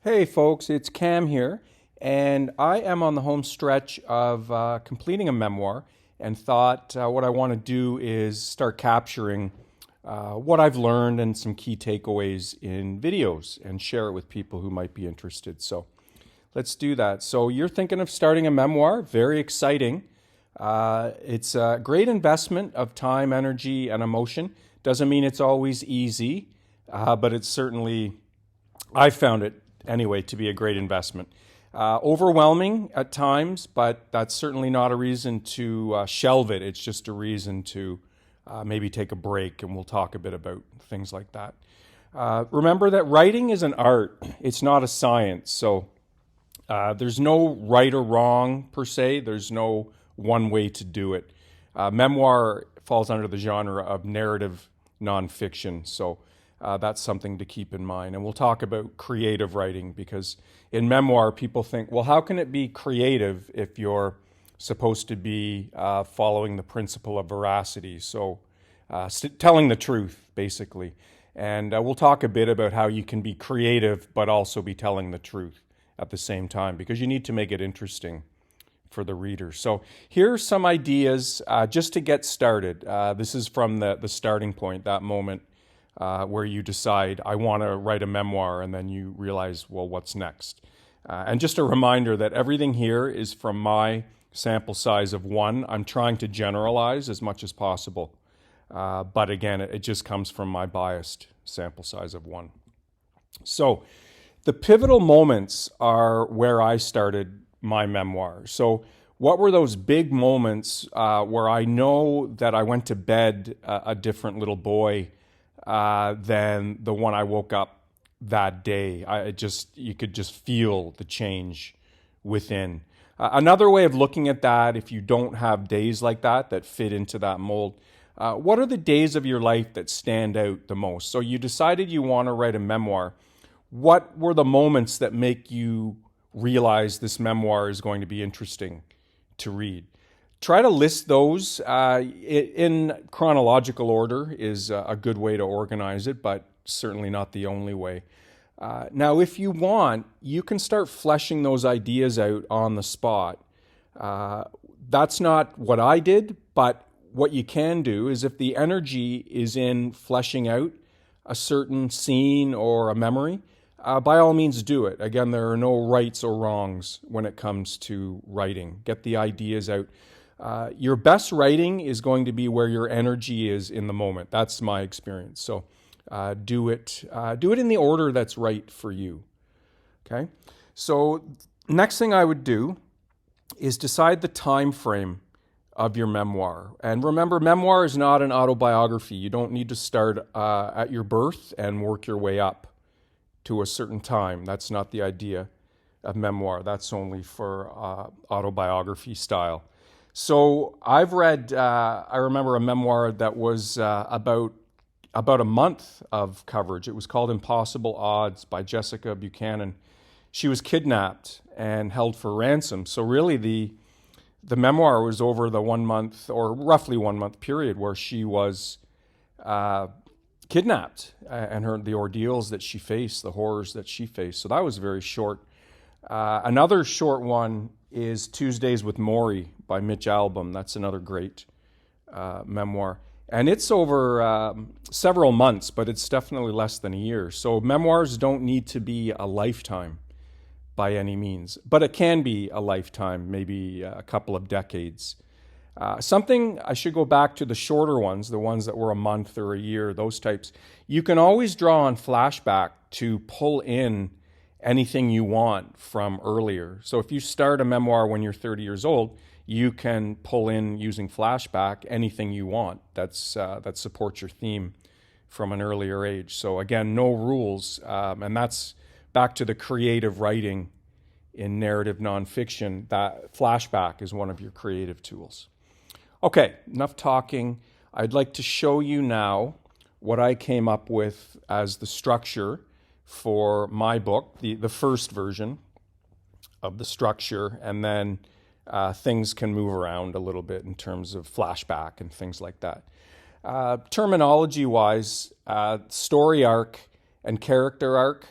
Hey folks, it's Cam here, and I am on the home stretch of completing a memoir and thought what I want to do is start capturing what I've learned and some key takeaways in videos and share it with people who might be interested. So let's do that. So you're thinking of starting a memoir, very exciting. It's a great investment of time, energy, and emotion. Doesn't mean it's always easy, but it's certainly, I found it anyway to be a great investment. Overwhelming at times, but that's certainly not a reason to shelve it. It's just a reason to maybe take a break, and we'll talk a bit about things like that. Remember that writing is an art, it's not a science. So there's no right or wrong per se, there's no one way to do it. Memoir falls under the genre of narrative nonfiction. So that's something to keep in mind. And we'll talk about creative writing because in memoir, people think, well, how can it be creative if you're supposed to be following the principle of veracity? So telling the truth, basically. And we'll talk a bit about how you can be creative but also be telling the truth at the same time because you need to make it interesting for the reader. So here are some ideas just to get started. This is from the starting point, that moment where you decide, I want to write a memoir, and then you realize, well, what's next? And just a reminder that everything here is from my sample size of 1. I'm trying to generalize as much as possible. But again, it just comes from my biased sample size of 1. So the pivotal moments are where I started my memoir. So what were those big moments where I know that I went to bed a different little boy than the one I woke up that day? You could just feel the change within. Another way of looking at that, if you don't have days like that fit into that mold, what are the days of your life that stand out the most? So you decided you want to write a memoir. What were the moments that make you realize this memoir is going to be interesting to read? Try to list those in chronological order is a good way to organize it, but certainly not the only way. Now, if you want, you can start fleshing those ideas out on the spot. That's not what I did, but what you can do is if the energy is in fleshing out a certain scene or a memory, by all means do it. Again, there are no rights or wrongs when it comes to writing. Get the ideas out. Your best writing is going to be where your energy is in the moment. That's my experience. So do it in the order that's right for you. Okay. So next thing I would do is decide the time frame of your memoir. And remember, memoir is not an autobiography. You don't need to start at your birth and work your way up to a certain time. That's not the idea of memoir. That's only for autobiography style. So I've read, I remember a memoir that was about a month of coverage. It was called Impossible Odds by Jessica Buchanan. She was kidnapped and held for ransom. So really the memoir was over the 1 month or roughly 1 month period where she was kidnapped and the ordeals that she faced, the horrors that she faced. So that was very short. Another short one is Tuesdays with Morrie by Mitch Albom. That's another great memoir. And it's over several months, but it's definitely less than a year. So memoirs don't need to be a lifetime by any means, but it can be a lifetime, maybe a couple of decades. Something, I should go back to the shorter ones, the ones that were a month or a year, those types. You can always draw on flashback to pull in anything you want from earlier. So if you start a memoir when you're 30 years old, you can pull in using flashback anything you want that supports your theme from an earlier age. So again, no rules, and that's back to the creative writing in narrative nonfiction. That flashback is one of your creative tools. Okay, enough talking. I'd like to show you now what I came up with as the structure for my book, the first version of the structure, and then things can move around a little bit in terms of flashback and things like that. Terminology-wise, story arc and character arc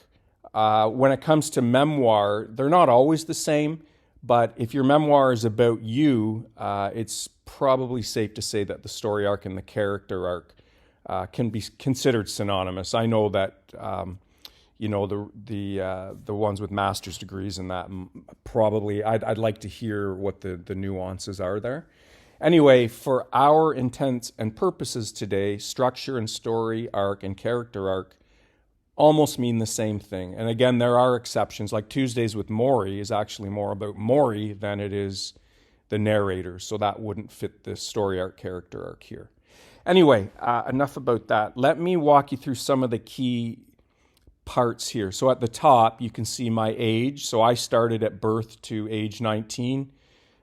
When it comes to memoir, they're not always the same, but if your memoir is about you, it's probably safe to say that the story arc and the character arc can be considered synonymous. I know that the ones with master's degrees and that probably I'd like to hear what the nuances are there. Anyway, for our intents and purposes today, structure and story arc and character arc almost mean the same thing. And again, there are exceptions. Like Tuesdays with Maury is actually more about Maury than it is the narrator. So that wouldn't fit the story arc, character arc here. Anyway, enough about that. Let me walk you through some of the key parts here. So at the top, you can see my age. So I started at birth to age 19.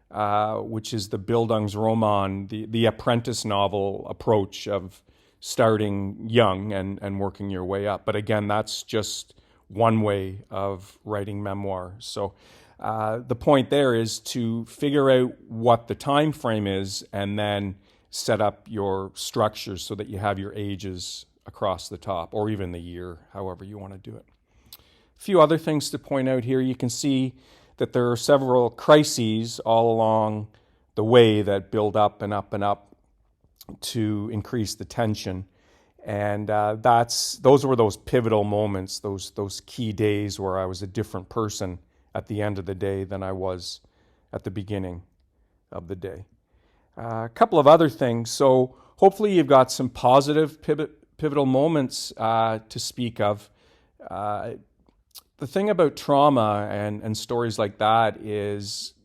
Which is the Bildungsroman, the apprentice novel approach of starting young and working your way up. But again, that's just one way of writing memoir. So the point there is to figure out what the time frame is and then set up your structures so that you have your ages across the top, or even the year, however you want to do it. A few other things to point out here. You can see that there are several crises all along the way that build up and up and up to increase the tension. And those were those pivotal moments, those key days where I was a different person at the end of the day than I was at the beginning of the day. A couple of other things. So hopefully you've got some positive pivotal moments to speak of. The thing about trauma and stories like that is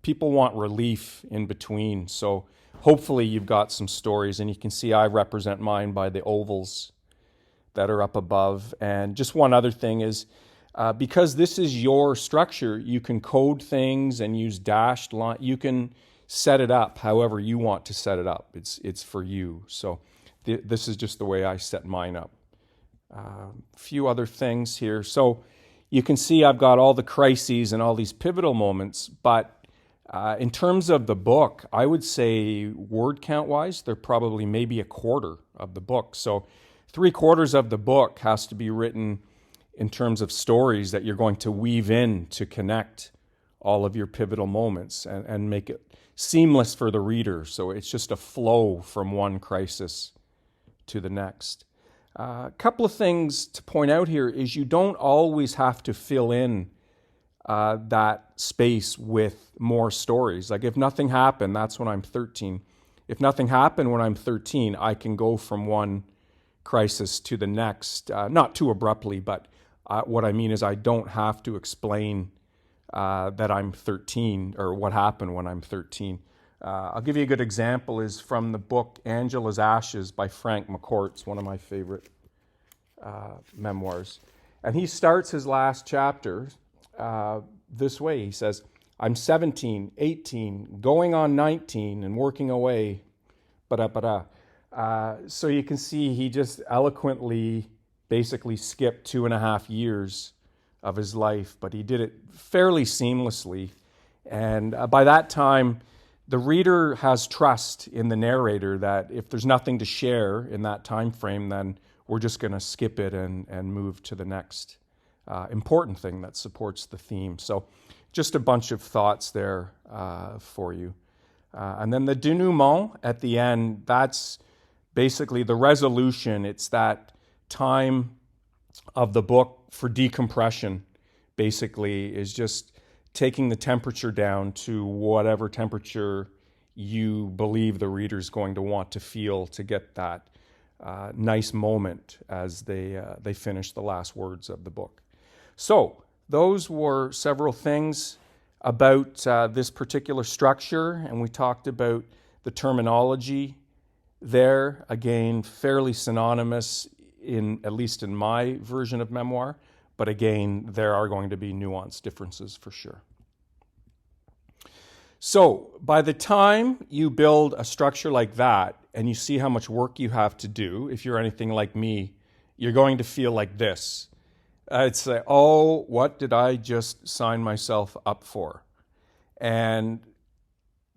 people want relief in between. So hopefully you've got some stories, and you can see I represent mine by the ovals that are up above. And just one other thing is, because this is your structure, you can code things and use dashed line. You can set it up however you want to set it up. It's for you. So this is just the way I set mine up. A few other things here. So you can see I've got all the crises and all these pivotal moments, but in terms of the book, I would say word count-wise, they're probably maybe a quarter of the book. So 3/4 of the book has to be written in terms of stories that you're going to weave in to connect all of your pivotal moments and make it seamless for the reader. So it's just a flow from one crisis to the next. A couple of things to point out here is you don't always have to fill in that space with more stories. Like if nothing happened, that's when I'm 13. If nothing happened when I'm 13, I can go from one crisis to the next, not too abruptly, but what I mean is I don't have to explain that I'm 13 or what happened when I'm 13. I'll give you a good example is from the book Angela's Ashes by Frank McCourt. It's one of my favorite memoirs. And he starts his last chapter this way. He says, I'm 17, 18, going on 19 and working away. So you can see he just eloquently basically skipped 2.5 years of his life, but he did it fairly seamlessly. And by that time, the reader has trust in the narrator that if there's nothing to share in that time frame, then we're just going to skip it and move to the next important thing that supports the theme. So just a bunch of thoughts there for you. And then the denouement at the end, that's basically the resolution. It's that time of the book for decompression, basically, is just taking the temperature down to whatever temperature you believe the reader's going to want to feel to get that nice moment as they finish the last words of the book. So those were several things about this particular structure, and we talked about the terminology there. Again, fairly synonymous at least in my version of memoir, but again, there are going to be nuanced differences for sure. So by the time you build a structure like that and you see how much work you have to do, if you're anything like me, you're going to feel like this. It's like, oh, what did I just sign myself up for? And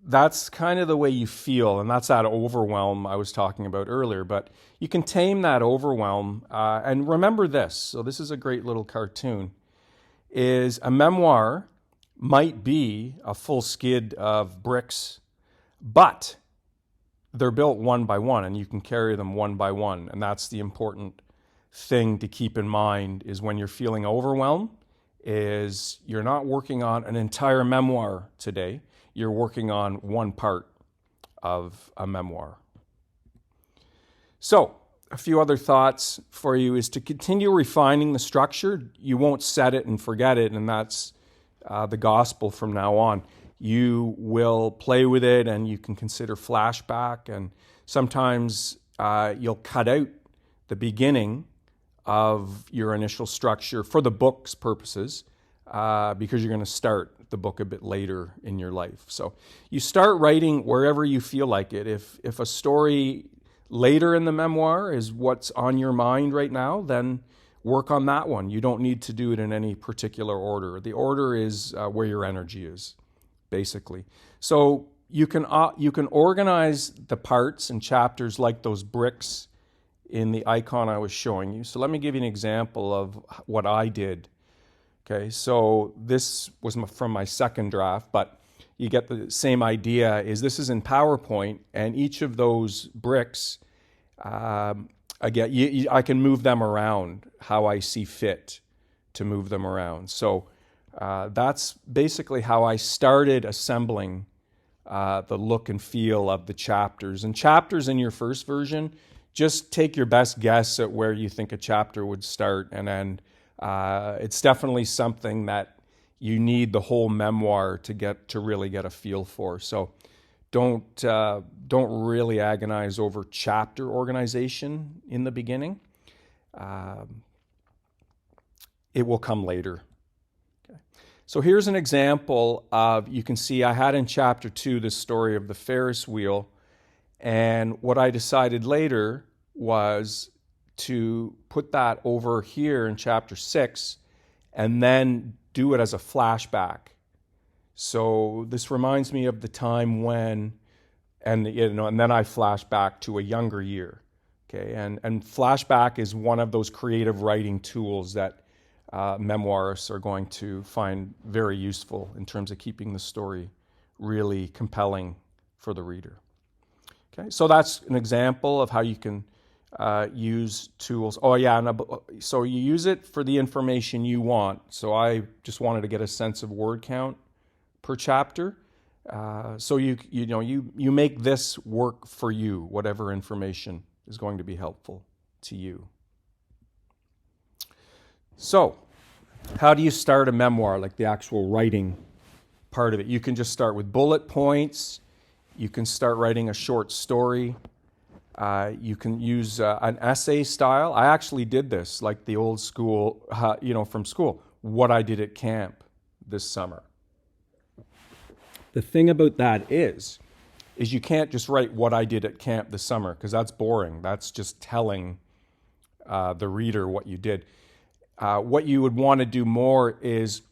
that's kind of the way you feel, and that's that overwhelm I was talking about earlier. But you can tame that overwhelm, and remember this. So this is a great little cartoon. Is a memoir might be a full skid of bricks, but they're built one by one, and you can carry them one by one. And that's the important thing to keep in mind, is when you're feeling overwhelmed, is you're not working on an entire memoir today. You're working on one part of a memoir. So, a few other thoughts for you is to continue refining the structure. You won't set it and forget it, and that's the gospel from now on. You will play with it, and you can consider flashback, and sometimes you'll cut out the beginning of your initial structure for the book's purposes, because you're going to start the book a bit later in your life. So you start writing wherever you feel like it. If a story later in the memoir is what's on your mind right now, then work on that one. You don't need to do it in any particular order. The order is where your energy is, basically. So you can organize the parts and chapters like those bricks in the icon I was showing you. So let me give you an example of what I did. Okay, so this was from my second draft, but you get the same idea. This is in PowerPoint, and each of those bricks, again, I can move them around how I see fit to move them around. So that's basically how I started assembling the look and feel of the chapters. And chapters in your first version, just take your best guess at where you think a chapter would start, and then it's definitely something that you need the whole memoir to really get a feel for. So don't really agonize over chapter organization in the beginning. It will come later. Okay. So here's an example of, you can see I had in chapter 2 the story of the Ferris wheel, and what I decided later was to put that over here in chapter 6 and then do it as a flashback. So this reminds me of the time when, and then I flash back to a younger year. Okay, and flashback is one of those creative writing tools that memoirists are going to find very useful in terms of keeping the story really compelling for the reader. Okay, so that's an example of how you can use tools. Oh yeah, so you use it for the information you want. So I just wanted to get a sense of word count per chapter. So you make this work for you, whatever information is going to be helpful to you. So, how do you start a memoir, like the actual writing part of it? You can just start with bullet points. You can start writing a short story. You can use an essay style. I actually did this, like the old school, from school, what I did at camp this summer. The thing about that is you can't just write what I did at camp this summer, because that's boring. That's just telling the reader what you did. What you would want to do more is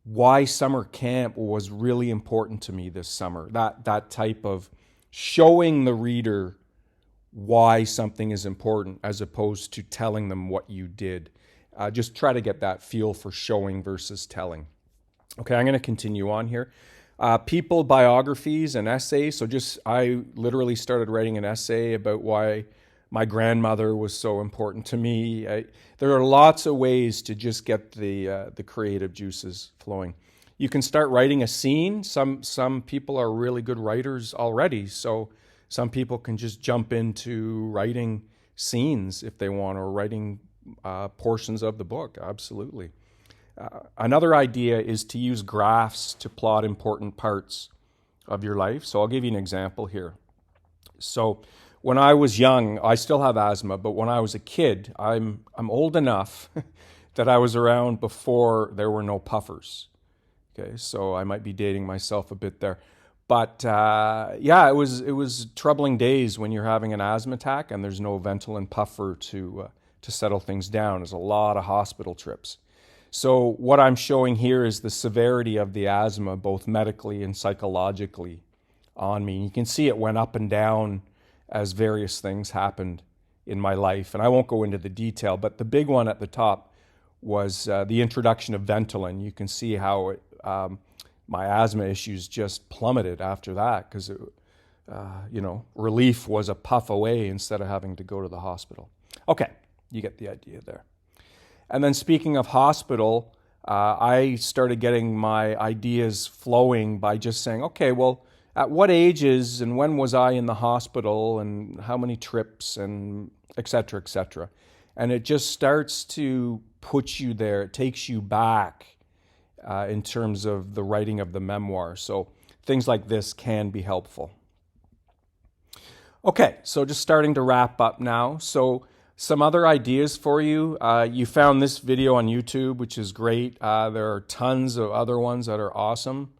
why summer camp was really important to me this summer. That type of showing the reader why something is important as opposed to telling them what you did. Just try to get that feel for showing versus telling. Okay, I'm going to continue on here. People biographies and essays. So I literally started writing an essay about why my grandmother was so important to me. There are lots of ways to just get the creative juices flowing. You can start writing a scene. Some people are really good writers already, so some people can just jump into writing scenes if they want, or writing portions of the book. Absolutely. Another idea is to use graphs to plot important parts of your life. So I'll give you an example here. So when I was young, I still have asthma, but when I was a kid, I'm old enough that I was around before there were no puffers. Okay, so I might be dating myself a bit there. But it was troubling days when you're having an asthma attack and there's no Ventolin puffer to settle things down. There's a lot of hospital trips. So what I'm showing here is the severity of the asthma, both medically and psychologically, on me. And you can see it went up and down as various things happened in my life. And I won't go into the detail, but the big one at the top was the introduction of Ventolin. You can see how my asthma issues just plummeted after that, because relief was a puff away instead of having to go to the hospital. Okay, you get the idea there. And then speaking of hospital, I started getting my ideas flowing by just saying, okay, well, at what ages and when was I in the hospital and how many trips and et cetera, et cetera. And it just starts to put you there. It takes you back in terms of the writing of the memoir. So things like this can be helpful. Okay, so just starting to wrap up now. So some other ideas for you. You found this video on YouTube, which is great. There are tons of other ones that are awesome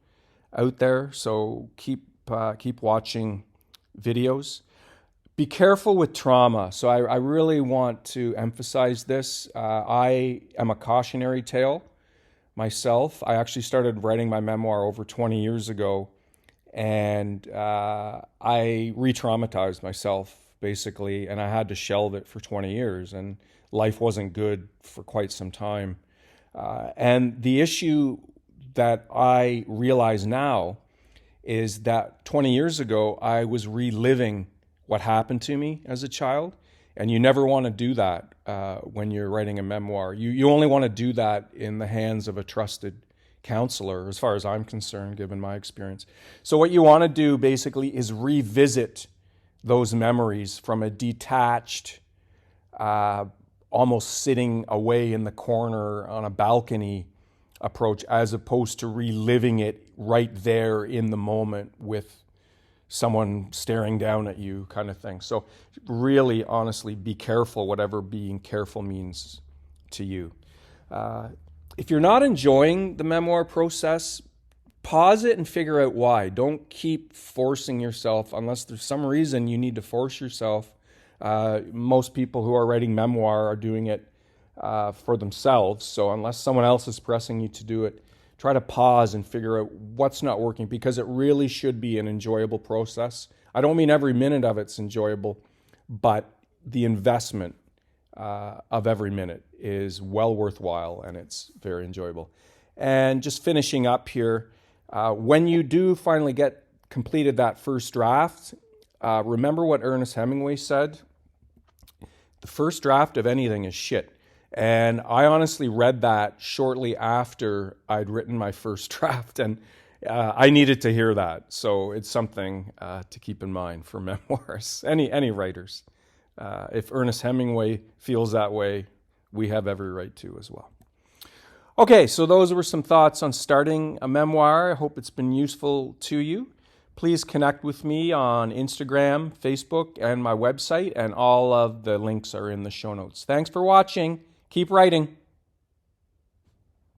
out there. So keep watching videos. Be careful with trauma. So I really want to emphasize this. I am a cautionary tale myself. I actually started writing my memoir over 20 years ago, and I re-traumatized myself, basically, and I had to shelve it for 20 years, and life wasn't good for quite some time. And the issue that I realize now is that 20 years ago, I was reliving what happened to me as a child, and you never want to do that when you're writing a memoir. You only want to do that in the hands of a trusted counselor, as far as I'm concerned, given my experience. So what you want to do basically is revisit those memories from a detached, almost sitting away in the corner on a balcony approach, as opposed to reliving it right there in the moment with someone staring down at you, kind of thing. So really, honestly, be careful, whatever being careful means to you. If you're not enjoying the memoir process, pause it and figure out why. Don't keep forcing yourself unless there's some reason you need to force yourself. Most people who are writing memoir are doing it for themselves. So unless someone else is pressing you to do it, try to pause and figure out what's not working, because it really should be an enjoyable process. I don't mean every minute of it's enjoyable, but the investment of every minute is well worthwhile, and it's very enjoyable. And just finishing up here, when you do finally get completed that first draft, remember what Ernest Hemingway said? The first draft of anything is shit. And I honestly read that shortly after I'd written my first draft, and I needed to hear that. So it's something to keep in mind for memoirs, any writers. If Ernest Hemingway feels that way, we have every right to as well. Okay, so those were some thoughts on starting a memoir. I hope it's been useful to you. Please connect with me on Instagram, Facebook, and my website, and all of the links are in the show notes. Thanks for watching. Keep writing.